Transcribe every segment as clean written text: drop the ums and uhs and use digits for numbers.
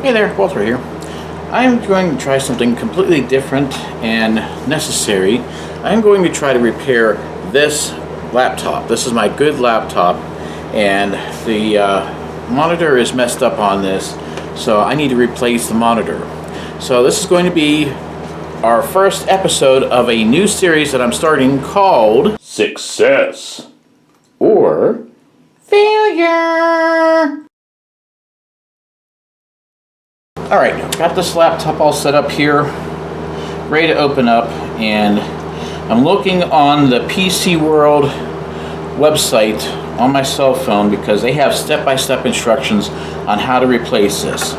Hey there, Walter here. I'm going to try something completely different and necessary. I'm going to try to repair this laptop. This is my good laptop, and the monitor is messed up on this, so I need to replace the monitor. So this is going to be our first episode of a new series that I'm starting called Success or Failure. Alright, got this laptop all set up here, ready to open up, and I'm looking on the PC World website on my cell phone because they have step-by-step instructions on how to replace this.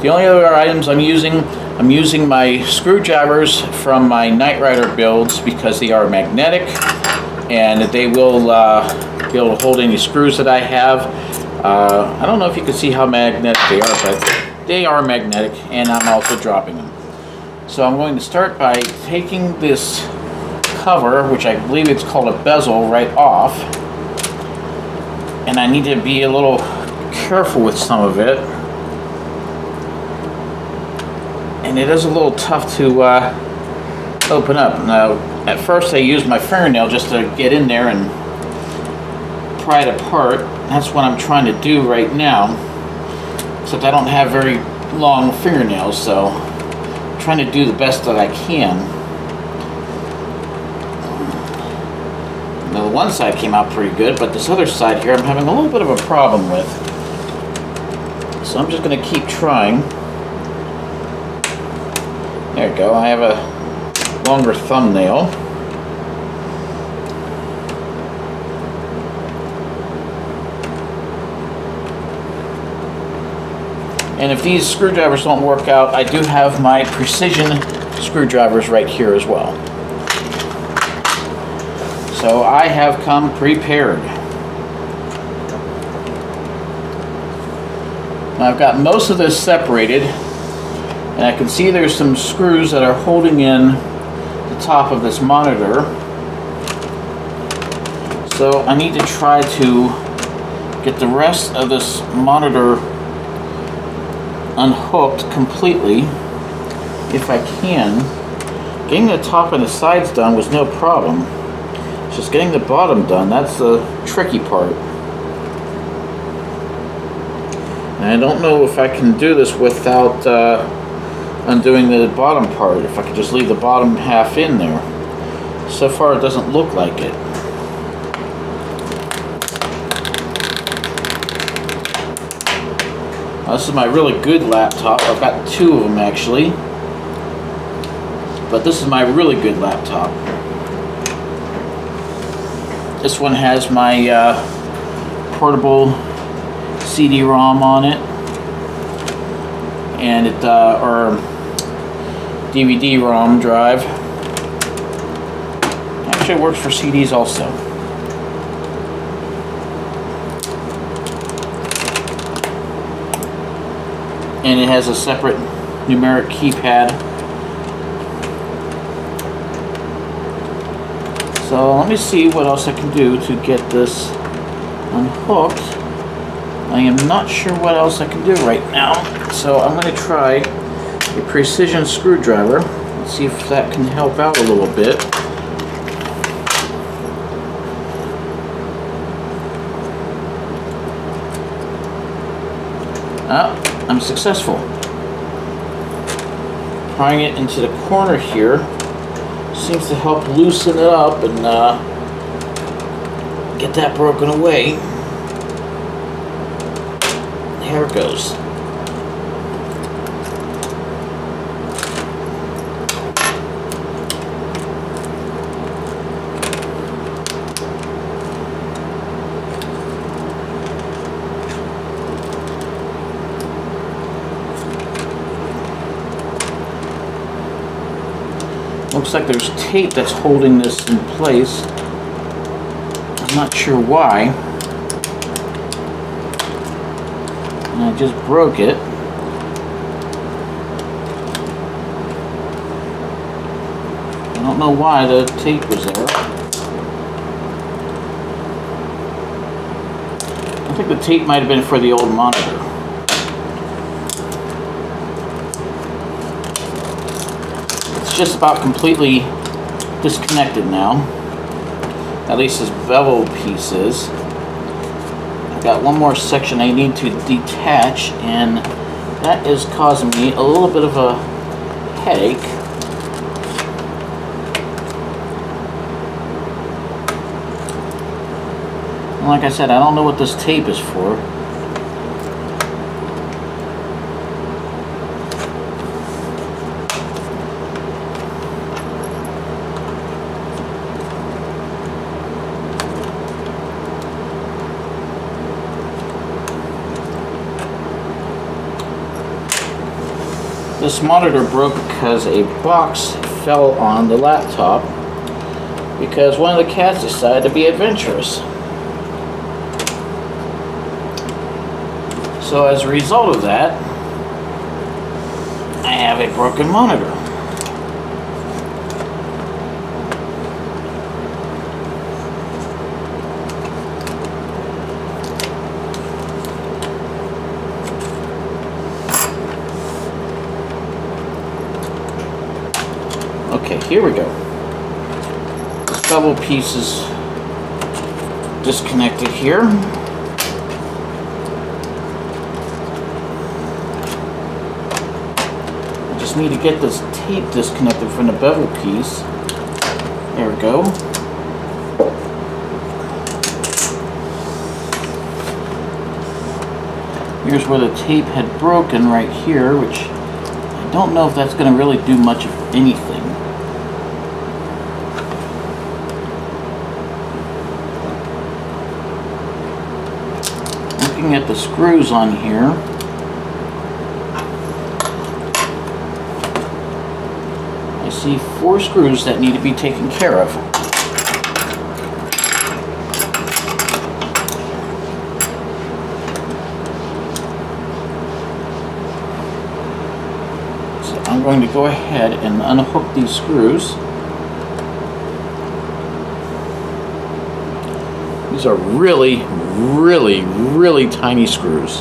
The only other items I'm using my screwdrivers from my Knight Rider builds because they are magnetic and they will be able to hold any screws that I have. I don't know if you can see how magnetic they are, but they are magnetic, and I'm also dropping them. So I'm going to start by taking this cover, which I believe it's called a bezel, right off. And I need to be a little careful with some of it. And it is a little tough to open up. Now, at first I used my fingernail just to get in there and pry it apart. That's what I'm trying to do right now. Except I don't have very long fingernails, so I'm trying to do the best that I can. Now the one side came out pretty good, but this other side here I'm having a little bit of a problem with. So I'm just going to keep trying. There we go, I have a longer thumbnail. And if these screwdrivers don't work out, I do have my precision screwdrivers right here as well. So I have come prepared. Now I've got most of this separated, and I can see there's some screws that are holding in the top of this monitor. So I need to try to get the rest of this monitor unhooked completely if I can. Getting the top and the sides done was no problem. It's just getting the bottom done, that's the tricky part. And I don't know if I can do this without undoing the bottom part, if I could just leave the bottom half in there. So far it doesn't look like it. This is my really good laptop. I've got two of them actually, but this is my really good laptop. This one has my portable CD-ROM on it, and it or DVD-ROM drive. Actually, it works for CDs also. And it has a separate numeric keypad. So let me see what else I can do to get this unhooked. I am not sure what else I can do right now. So I'm going to try a precision screwdriver. Let's see if that can help out a little bit. I'm successful. Prying it into the corner here seems to help loosen it up and get that broken away. There it goes. Looks like there's tape that's holding this in place. I'm not sure why. And I just broke it. I don't know why the tape was there. I think the tape might have been for the old monitor. It's just about completely disconnected now. At least this bevel piece is. I've got one more section I need to detach, and that is causing me a little bit of a headache. And like I said, I don't know what this tape is for. This monitor broke because a box fell on the laptop because one of the cats decided to be adventurous. So as a result of that, I have a broken monitor. Okay, here we go. This bevel piece is disconnected here. I just need to get this tape disconnected from the bevel piece. There we go. Here's where the tape had broken right here, which I don't know if that's going to really do much of anything. Looking at the screws on here, I see 4 screws that need to be taken care of. So I'm going to go ahead and unhook these screws. These are really, really tiny screws.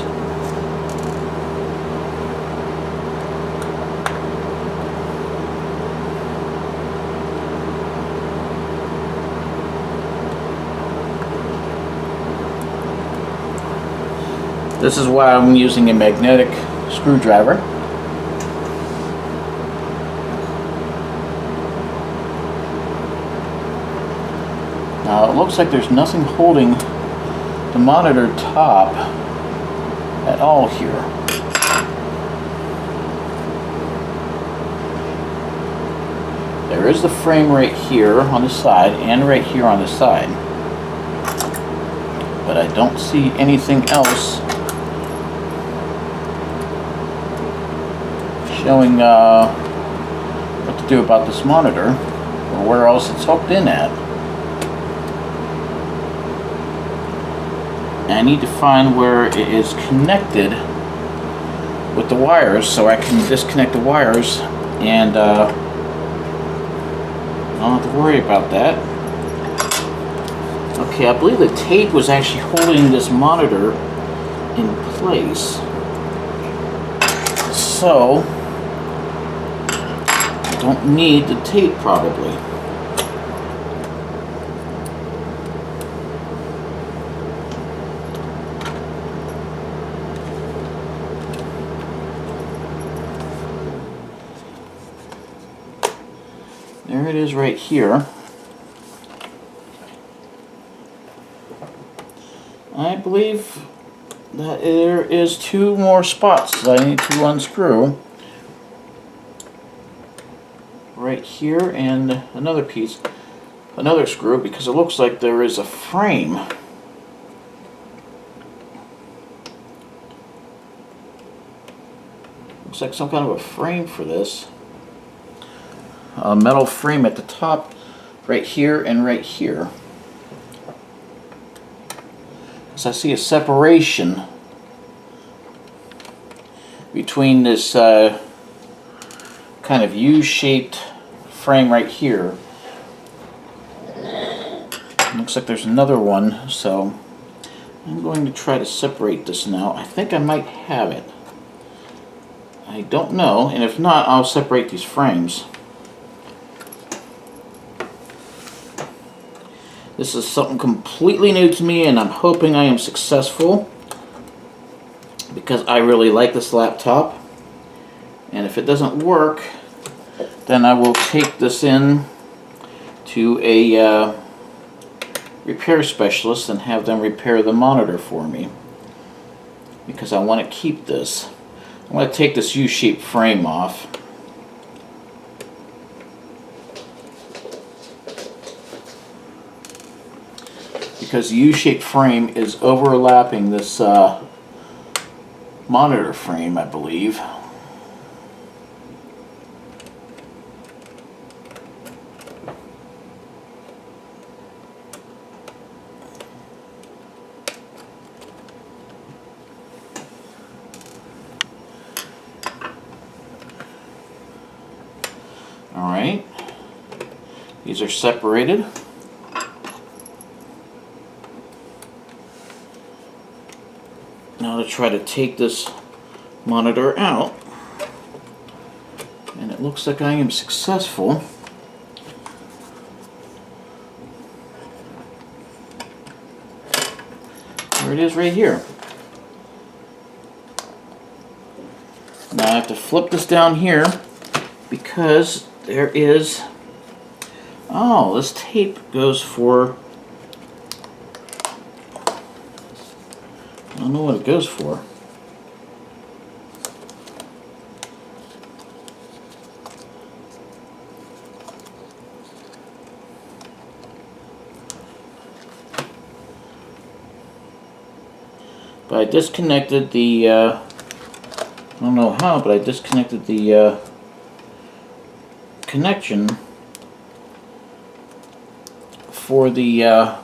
This is why I'm using a magnetic screwdriver. Now it looks like there's nothing holding the monitor top at all here. There is the frame right here on the side and right here on the side, but I don't see anything else showing what to do about this monitor or where else it's hooked in at. I need to find where it is connected with the wires so I can disconnect the wires and I don't have to worry about that. Okay, I believe the tape was actually holding this monitor in place. So, I don't need the tape probably. There it is right here. I believe that there is 2 more spots that I need to unscrew. Right here and another piece, another screw, because it looks like there is a frame. Looks like some kind of a frame for this. A metal frame at the top, right here and right here. So I see a separation between this kind of U-shaped frame right here. Looks like there's another one, so I'm going to try to separate this now. I think I might have it. I don't know, and if not, I'll separate these frames. This is something completely new to me, and I'm hoping I am successful because I really like this laptop. And if it doesn't work, then I will take this in to a repair specialist and have them repair the monitor for me, because I want to keep this. I want to take this U-shaped frame off. Because the U-shaped frame is overlapping this monitor frame, I believe. Alright, these are separated. Now to try to take this monitor out, and it looks like I am successful. There it is right here. Now I have to flip this down here because there is, oh, this tape goes for, I don't know what it goes for. But I disconnected the, I don't know how, but I disconnected the connection for the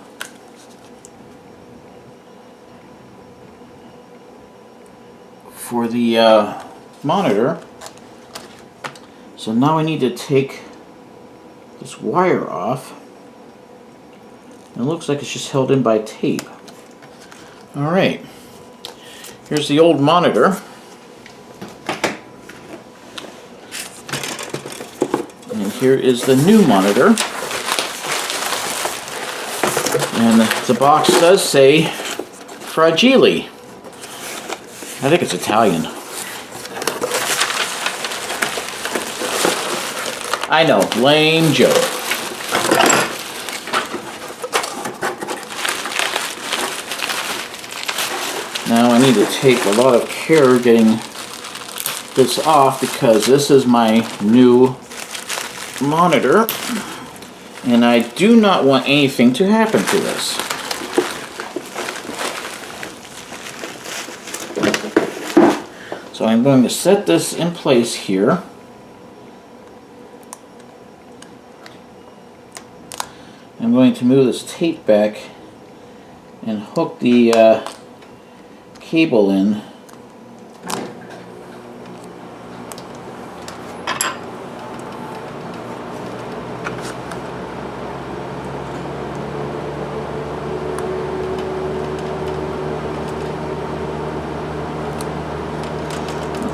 monitor. So now I need to take this wire off. It looks like it's just held in by tape. Alright, here's the old monitor. And here is the new monitor. And the box does say Fragile. I think it's Italian. I know, lame joke. Now I need to take a lot of care getting this off because this is my new monitor and I do not want anything to happen to this. So I'm going to set this in place here. I'm going to move this tape back and hook the cable in.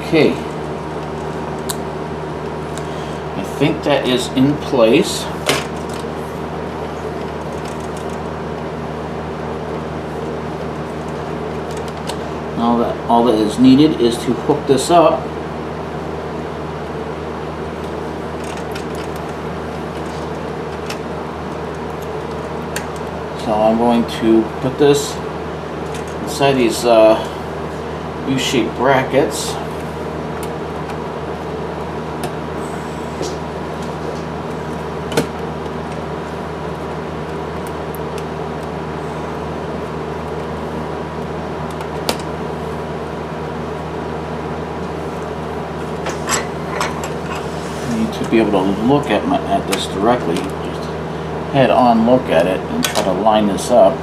Okay, I think that is in place. All that is needed is to hook this up. So I'm going to put this inside these U-shaped brackets. To be able to look at this directly, just head on look at it and try to line this up.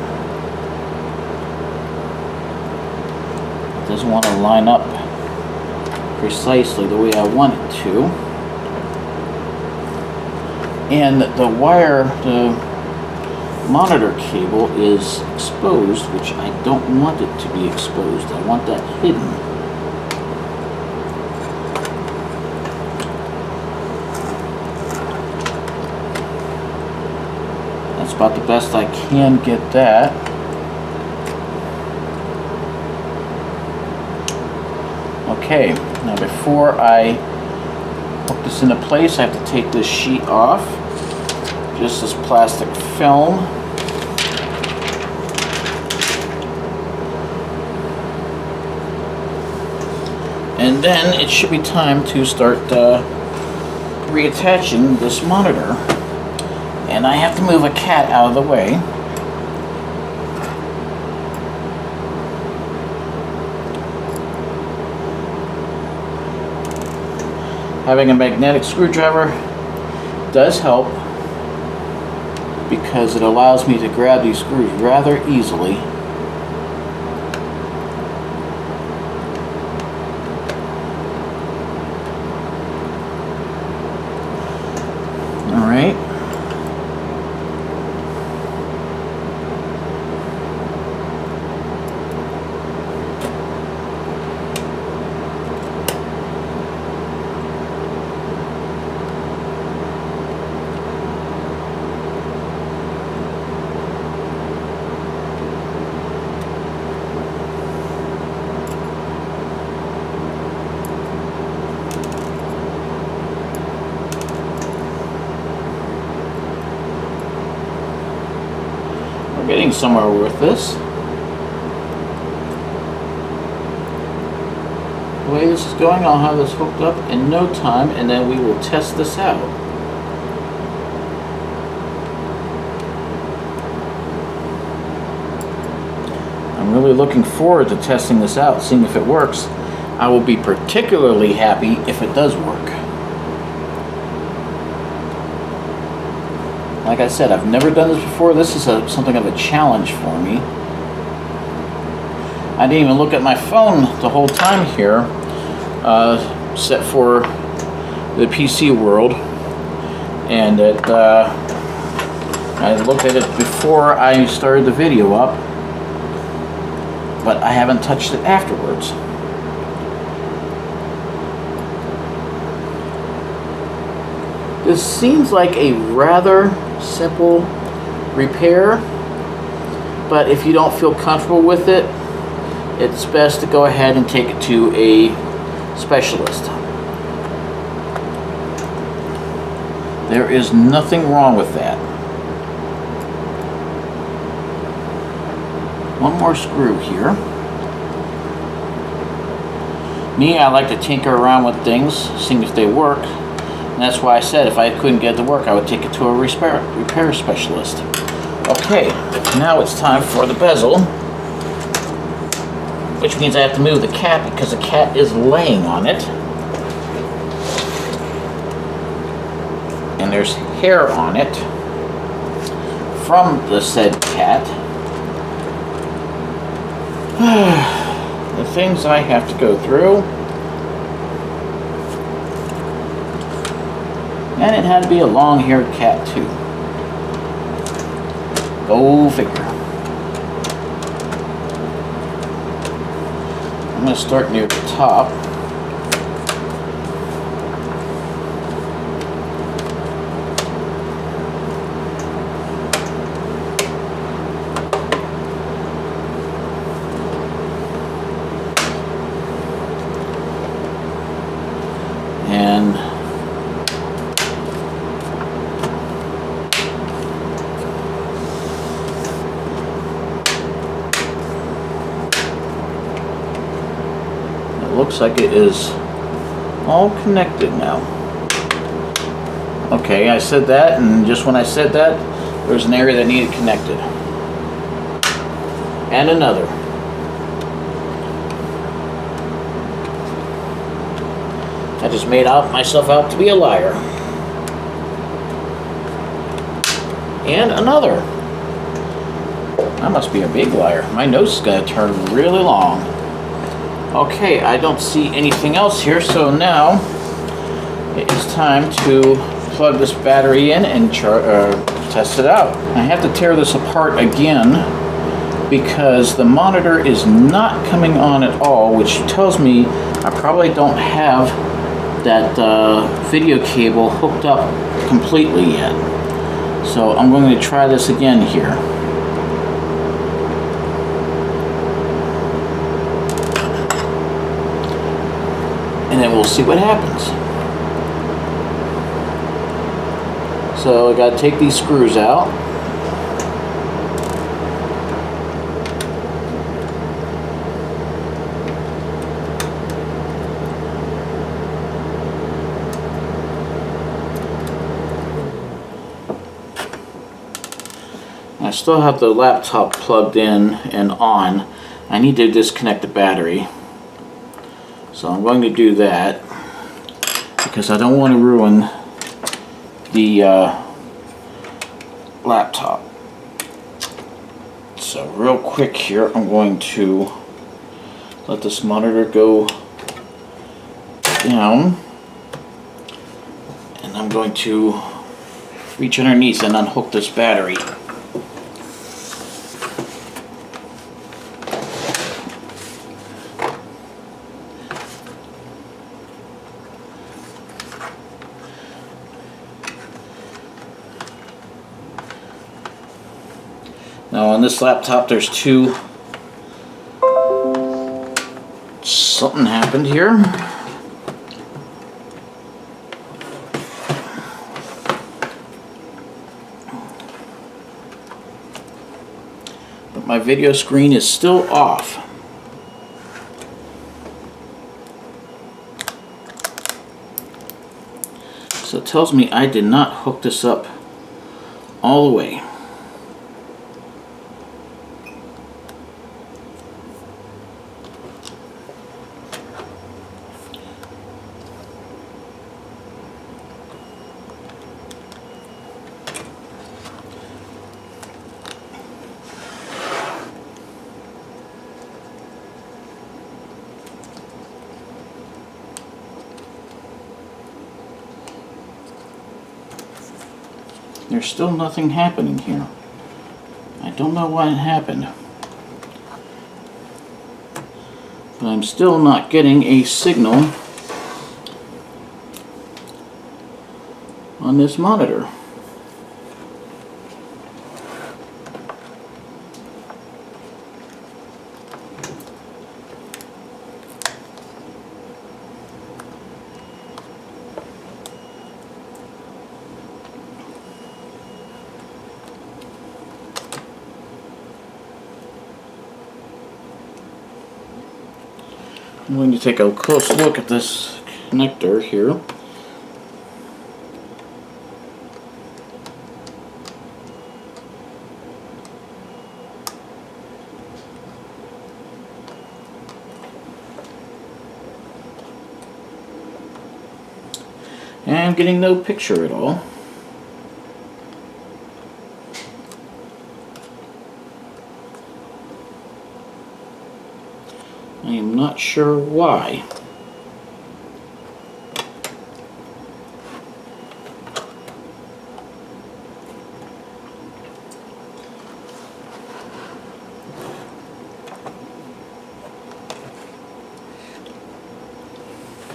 It doesn't want to line up precisely the way I want it to. And the wire, the monitor cable is exposed, which I don't want it to be exposed. I want that hidden. That's about the best I can get that. Okay, now before I hook this into place, I have to take this sheet off. Just this plastic film. And then it should be time to start reattaching this monitor. And I have to move a cat out of the way. Having a magnetic screwdriver does help because it allows me to grab these screws rather easily. All right. Getting somewhere with this. The way this is going, I'll have this hooked up in no time, and then we will test this out. I'm really looking forward to testing this out, seeing if it works. I will be particularly happy if it does work. Like I said, I've never done this before. This is something of a challenge for me. I didn't even look at my phone the whole time here, set for the PC world. And I looked at it before I started the video up, but I haven't touched it afterwards. This seems like a rather simple repair, but if you don't feel comfortable with it, it's best to go ahead and take it to a specialist. There is nothing wrong with that. One more screw here. Me, I like to tinker around with things, seeing if they work. And that's why I said if I couldn't get it to work, I would take it to a repair specialist. Okay, now it's time for the bezel, which means I have to move the cat because the cat is laying on it. And there's hair on it from the said cat. The things I have to go through. And it had to be a long-haired cat, too. Go figure. I'm going to start near the top. And looks like it is all connected now. Okay, I said that, and just when I said that, there's an area that needed connected. And another. I just made myself out to be a liar. And another. I must be a big liar. My nose is going to turn really long. Okay, I don't see anything else here, so now it is time to plug this battery in and test it out. I have to tear this apart again because the monitor is not coming on at all, which tells me I probably don't have that video cable hooked up completely yet. So I'm going to try this again here. And then we'll see what happens. So I got to take these screws out. I still have the laptop plugged in and on. I need to disconnect the battery. So I'm going to do that because I don't want to ruin the laptop. So real quick here, I'm going to let this monitor go down, and I'm going to reach underneath and unhook this battery. Now on this laptop there's two. Something happened here. But my video screen is still off. So it tells me I did not hook this up all the way. There's still nothing happening here. I don't know why it happened. But I'm still not getting a signal on this monitor. I'm going to take a close look at this connector here. And I'm getting no picture at all. I am not sure why.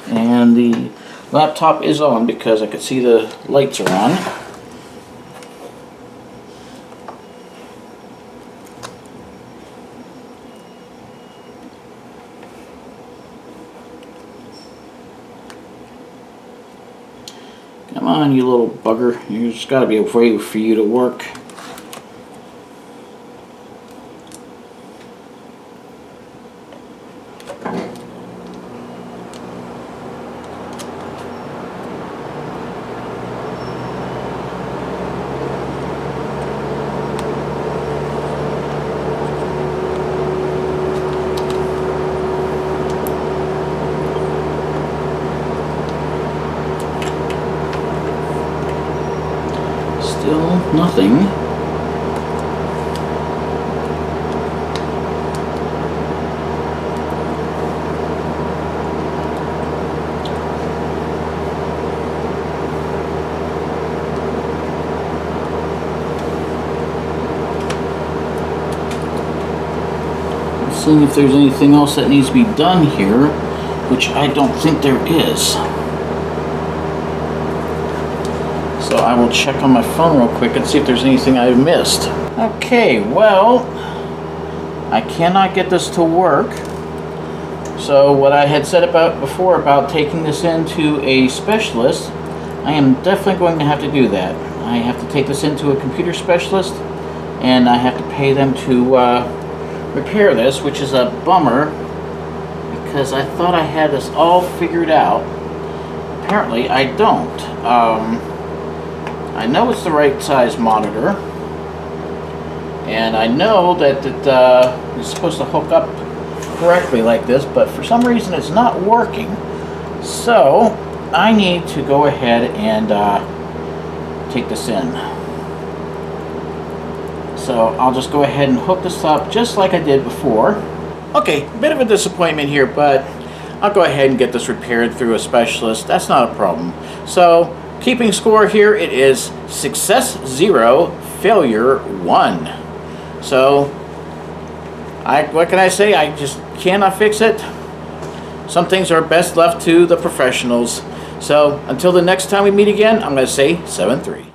And the laptop is on because I could see the lights are on. Come on, you little bugger. There's got to be a way for you to work. Still nothing. Seeing if there's anything else that needs to be done here, which I don't think there is. So I will check on my phone real quick and see if there's anything I've missed. Okay, well, I cannot get this to work. So what I had said about before about taking this into a specialist, I am definitely going to have to do that. I have to take this into a computer specialist, and I have to pay them to repair this, which is a bummer because I thought I had this all figured out. Apparently I don't. I know it's the right size monitor, and I know that it's supposed to hook up correctly like this, but for some reason it's not working. So I need to go ahead and take this in. So I'll just go ahead and hook this up just like I did before. Okay, a bit of a disappointment here, but I'll go ahead and get this repaired through a specialist. That's not a problem. So keeping score here, it is success 0, failure 1. So what can I say? I just cannot fix it. Some things are best left to the professionals. So until the next time we meet again, I'm going to say 7-3.